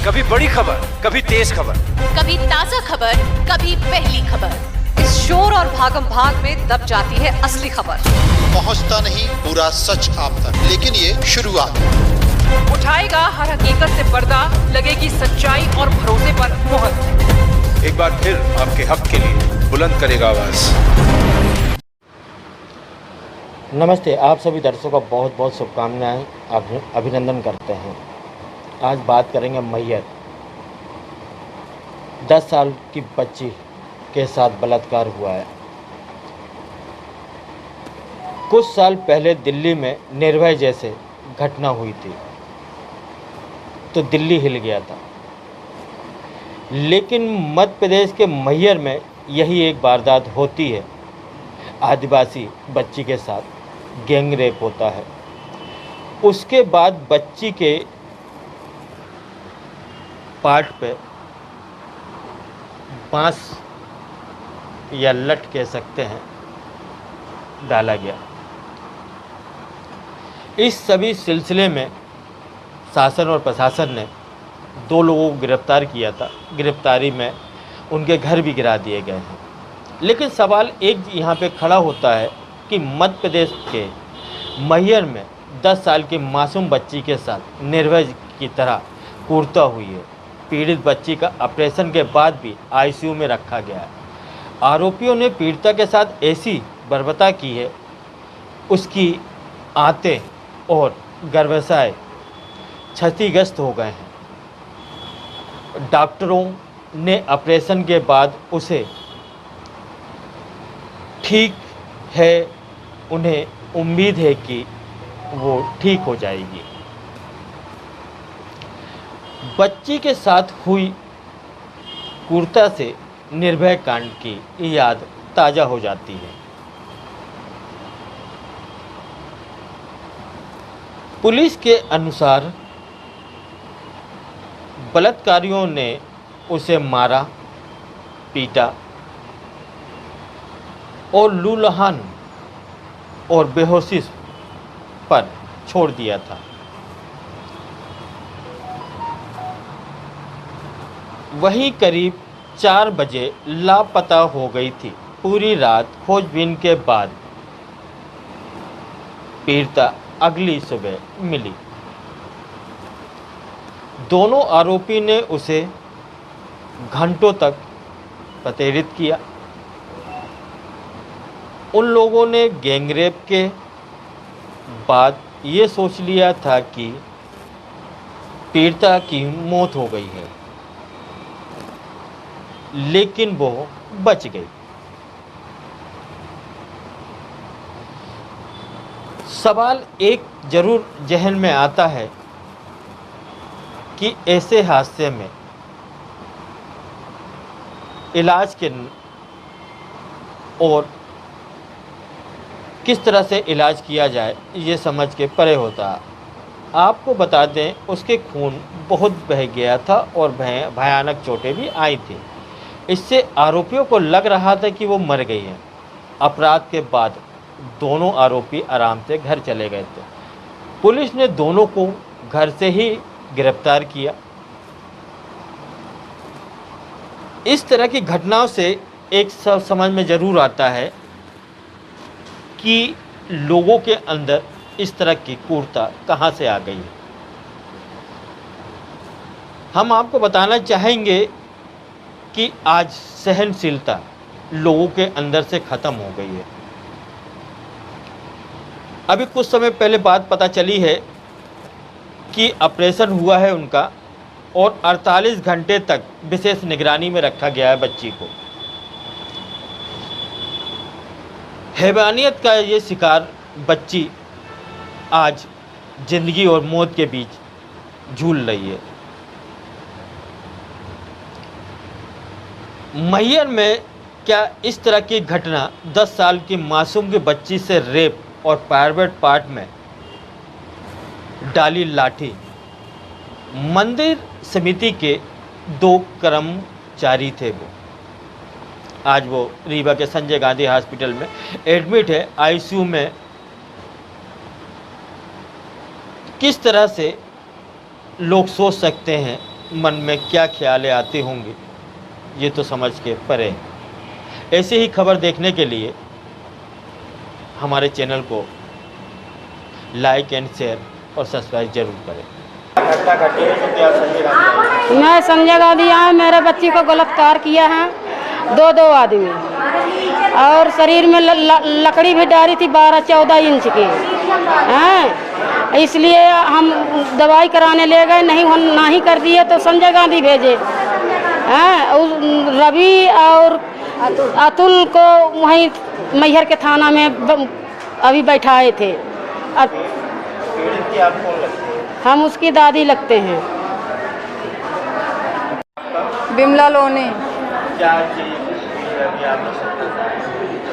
कभी बड़ी खबर, कभी तेज खबर, कभी ताजा खबर, कभी पहली खबर। इस शोर और भागम भाग में दब जाती है असली खबर। पहुंचता नहीं पूरा सच आप तक, लेकिन ये शुरुआत। उठाएगा हर हकीकत से पर्दा, लगेगी सच्चाई और भरोसे पर मुहर। एक बार फिर आपके हक के लिए बुलंद करेगा आवाज। नमस्ते, आप सभी दर्शकों को बहुत बहुत शुभकामनाएं, अभिनंदन करते हैं। आज बात करेंगे मैयर 10 साल की बच्ची के साथ बलात्कार हुआ है। कुछ साल पहले दिल्ली में निर्भया जैसे घटना हुई थी तो दिल्ली हिल गया था, लेकिन मध्य प्रदेश के मैयर में यही एक वारदात होती है। आदिवासी बच्ची के साथ गैंग रेप होता है। उसके बाद बच्ची के पार्ट पे बांस या लठ कह सकते हैं डाला गया। इस सभी सिलसिले में शासन और प्रशासन ने 2 लोगों को गिरफ्तार किया था। गिरफ्तारी में उनके घर भी गिरा दिए गए हैं। लेकिन सवाल एक यहाँ पे खड़ा होता है कि मध्य प्रदेश के मैयर में 10 साल की मासूम बच्ची के साथ निर्भया की तरह क्रूरता हुई है। पीड़ित बच्ची का ऑपरेशन के बाद भी आईसीयू में रखा गया है। आरोपियों ने पीड़िता के साथ ऐसी बर्बरता की है, उसकी आंतें और गर्भाशय क्षतिग्रस्त हो गए हैं। डॉक्टरों ने ऑपरेशन के बाद उसे ठीक है, उन्हें उम्मीद है कि वो ठीक हो जाएगी। बच्ची के साथ हुई क्रूरता से निर्भया कांड की याद ताज़ा हो जाती है। पुलिस के अनुसार बलात्कारियों ने उसे मारा, पीटा और लूलहान और बेहोशी पर छोड़ दिया था। वहीं करीब 4 बजे लापता हो गई थी। पूरी रात खोजबीन के बाद पीड़िता अगली सुबह मिली। दोनों आरोपी ने उसे घंटों तक प्रताड़ित किया। उन लोगों ने गैंगरेप के बाद ये सोच लिया था कि पीड़िता की मौत हो गई है, लेकिन वो बच गई। सवाल एक जरूर जहन में आता है कि ऐसे हादसे में इलाज के और किस तरह से इलाज किया जाए, ये समझ के परे होता है। आपको बता दें, उसके खून बहुत बह गया था और भयानक चोटें भी आई थी। इससे आरोपियों को लग रहा था कि वो मर गई हैं। अपराध के बाद दोनों आरोपी आराम से घर चले गए थे। पुलिस ने दोनों को घर से ही गिरफ्तार किया। इस तरह की घटनाओं से एक समझ में ज़रूर आता है कि लोगों के अंदर इस तरह की क्रूरता कहाँ से आ गई है। हम आपको बताना चाहेंगे कि आज सहनशीलता लोगों के अंदर से ख़त्म हो गई है। अभी कुछ समय पहले बात पता चली है कि ऑपरेशन हुआ है उनका और 48 घंटे तक विशेष निगरानी में रखा गया है बच्ची को। हैवानियत का ये शिकार बच्ची आज ज़िंदगी और मौत के बीच झूल रही है। मैयर में क्या इस तरह की घटना 10 साल की मासूम की बच्ची से रेप और प्राइवेट पार्ट में डाली लाठी। मंदिर समिति के 2 कर्मचारी थे। वो आज वो रीवा के संजय गांधी हॉस्पिटल में एडमिट है, आईसीयू में। किस तरह से लोग सोच सकते हैं मन में क्या ख्यालें आते होंगे ये तो समझ के परे है। ऐसे ही खबर देखने के लिए हमारे चैनल को लाइक एंड शेयर और सब्सक्राइब जरूर करें। मैं संजय गांधी आए, मेरे बच्ची को बलात्कार किया है दो आदमी, और शरीर में लकड़ी भी डाली थी 12-14 इंच की हैं। इसलिए हम दवाई कराने ले गए, नहीं कर दिए तो संजय गांधी भेजे हैं। रवि और अतुल को वहीं मैहर के थाना में अभी बैठाए थे। हम उसकी दादी लगते हैं। बिमला लोनी।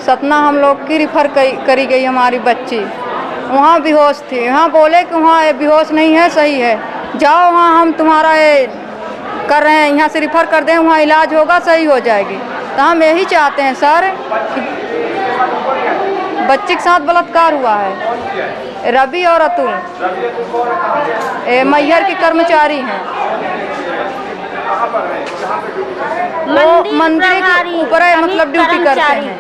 सतना हम लोग की रिफ़र करी गई हमारी बच्ची, वहाँ बेहोश थी। वहाँ बोले कि वहाँ बेहोश नहीं है, सही है, जाओ वहाँ हम तुम्हारा ये कर रहे हैं, यहाँ से रिफ़र कर दें, वहाँ इलाज होगा, सही हो जाएगी। तो हम यही चाहते हैं सर कि बच्ची के साथ बलात्कार हुआ है। रवि और अतुल मैहर के कर्मचारी हैं, वो मंदिर के ऊपर मतलब ड्यूटी करते हैं।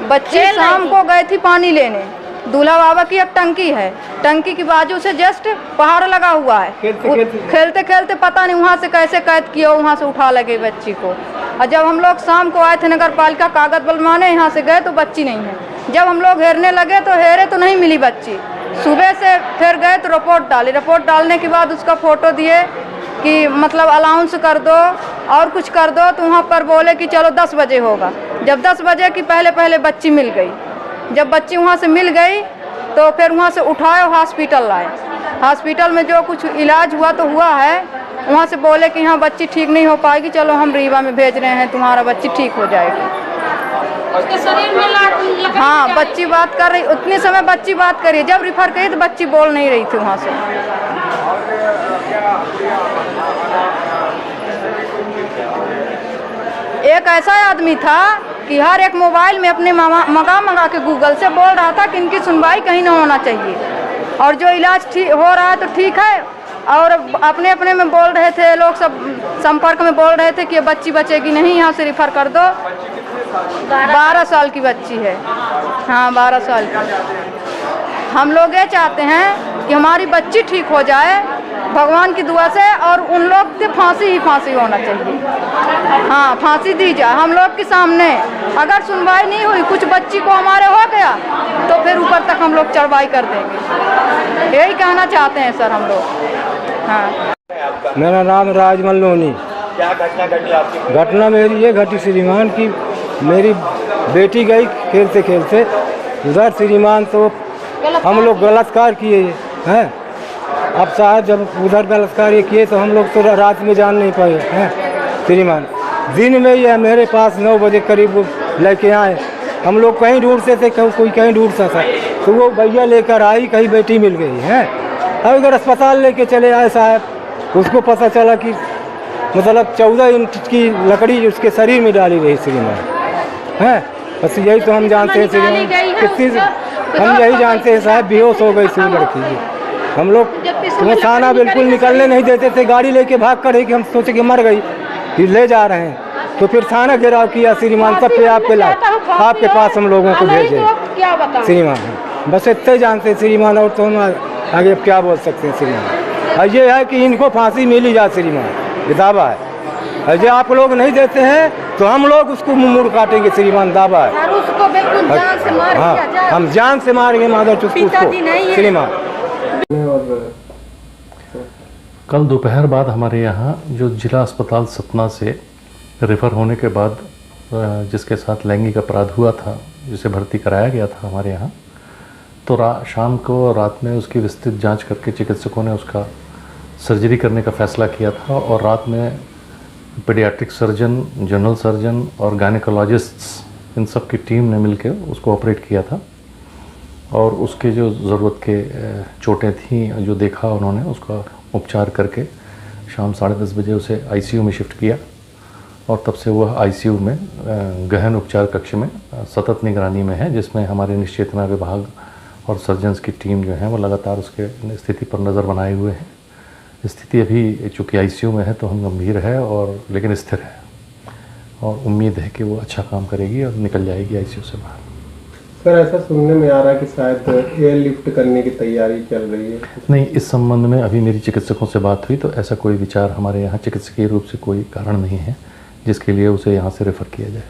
बच्ची शाम को गए थी पानी लेने, दूल्हा बाबा की एक टंकी है, टंकी की बाजू से जस्ट पहाड़ लगा हुआ है। खेलते खेलते पता नहीं वहाँ से कैसे कैद किया, वहाँ से उठा लगे बच्ची को। और जब हम लोग शाम को आए थे नगर पालिका कागज बनवाने, यहाँ से गए तो बच्ची नहीं है। जब हम लोग हेरने लगे तो हेरे तो नहीं मिली बच्ची। सुबह से फिर गए तो रिपोर्ट डाली, रिपोर्ट डालने के बाद उसका फ़ोटो दिए कि मतलब अलाउंस कर दो और कुछ कर दो, तो वहाँ पर बोले कि चलो 10 बजे होगा। जब 10 बजे की पहले बच्ची मिल गई। जब बच्ची वहाँ से मिल गई तो फिर वहाँ से उठाए हॉस्पिटल लाए। हॉस्पिटल में जो कुछ इलाज हुआ तो हुआ है, वहाँ से बोले कि हाँ बच्ची ठीक नहीं हो पाएगी, चलो हम रीवा में भेज रहे हैं, तुम्हारा बच्ची ठीक हो जाएगी। उसके शरीर में हाँ बच्ची बात कर रही, उतने समय बच्ची बात करी, जब रिफ़र करी तो बच्ची बोल नहीं रही थी वहाँ से। एक ऐसा आदमी था कि हर एक मोबाइल में अपने मंगा के गूगल से बोल रहा था कि इनकी सुनवाई कहीं ना होना चाहिए, और जो इलाज ठीक हो रहा है तो ठीक है, और अपने में बोल रहे थे, लोग सब संपर्क में बोल रहे थे कि ये बच्ची बचेगी नहीं, यहाँ से रिफ़र कर दो। 12 साल की बच्ची है, हाँ 12 साल की। हम लोग ये चाहते हैं कि हमारी बच्ची ठीक हो जाए भगवान की दुआ से, और उन लोग की फांसी ही फांसी होना चाहिए। हाँ फांसी दी जाए हम लोग के सामने। अगर सुनवाई नहीं हुई, कुछ बच्ची को हमारे हो गया तो फिर ऊपर तक हम लोग चढ़वाई कर देंगे। यही कहना चाहते हैं सर हम लोग। हाँ मेरा नाम राजमल लोनी। क्या घटना घटी आपकी? घटना मेरी ये घटी श्रीमान की, मेरी बेटी गई खेलते खेलते उधर श्रीमान, तो हम लोग बलात्कार किए हैं। अब शायद जब उधर बलात्कार ये किए तो हम लोग तो रात में जान नहीं पाए हैं श्रीमान। दिन में ये मेरे पास 9 बजे करीब लेके आए। हम लोग कहीं ढूंढते थे, कोई कहीं ढूंढता था, तो वो भैया लेकर आई, कहीं बेटी मिल गई है। अब अगर अस्पताल लेके चले आए साहब, उसको पता चला कि मतलब 14 इंच की लकड़ी उसके शरीर में डाली गई श्रीमान है। बस यही तो हम जानते हैं श्रीमान, कितनी हम यही जानते हैं साहब, बेहोश हो गई थी लड़की। हम लोग तुम्हें थाना बिल्कुल निकलने नहीं देते थे, गाड़ी लेके भाग कर कि हम सोचे कि मर गई, फिर ले जा रहे हैं, तो फिर थाना घेराव किया श्रीमान, तब पे आपके पास हम लोगों को भेजे श्रीमान। बस इतना ही जानते हैं श्रीमान, और तो हम आगे अब क्या बोल सकते हैं श्रीमान। और ये है कि इनको फांसी मिली जाए श्रीमान, ये दावा है। और जो आप लोग नहीं देते हैं तो हम लोग उसको मुंह काटेंगे श्रीमान, दावा है। उसको बिल्कुल जान से मार दिया जाए। हम जान से मारेंगे माधव चुस्कू उसको श्रीमान। कल दोपहर बाद हमारे यहाँ जो जिला अस्पताल सतना से रेफ़र होने के बाद जिसके साथ लैंगिक अपराध हुआ था, जिसे भर्ती कराया गया था हमारे यहाँ, तो शाम को रात में उसकी विस्तृत जांच करके चिकित्सकों ने उसका सर्जरी करने का फ़ैसला किया था, और रात में पीडियाट्रिक सर्जन, जनरल सर्जन और गायनेकोलॉजिस्ट्स, इन सब की टीम ने मिलकर उसको ऑपरेट किया था। और उसके जो ज़रूरत के चोटें थीं जो देखा उन्होंने, उसका उपचार करके शाम 10:30 बजे उसे आईसीयू में शिफ्ट किया, और तब से वह आईसीयू में गहन उपचार कक्ष में सतत निगरानी में है, जिसमें हमारे निश्चेतना विभाग और सर्जन्स की टीम जो है वो लगातार उसके स्थिति पर नज़र बनाए हुए हैं। स्थिति अभी चूँकि आईसीयू में है तो हम गंभीर है और लेकिन स्थिर है और उम्मीद है कि वो अच्छा काम करेगी और निकल जाएगी आईसीयू से बाहर। सर ऐसा सुनने में आ रहा है कि शायद एयरलिफ्ट करने की तैयारी चल रही है। नहीं, इस संबंध में अभी मेरी चिकित्सकों से बात हुई तो ऐसा कोई विचार हमारे यहाँ चिकित्सकीय रूप से कोई कारण नहीं है जिसके लिए उसे यहाँ से रेफ़र किया जाए।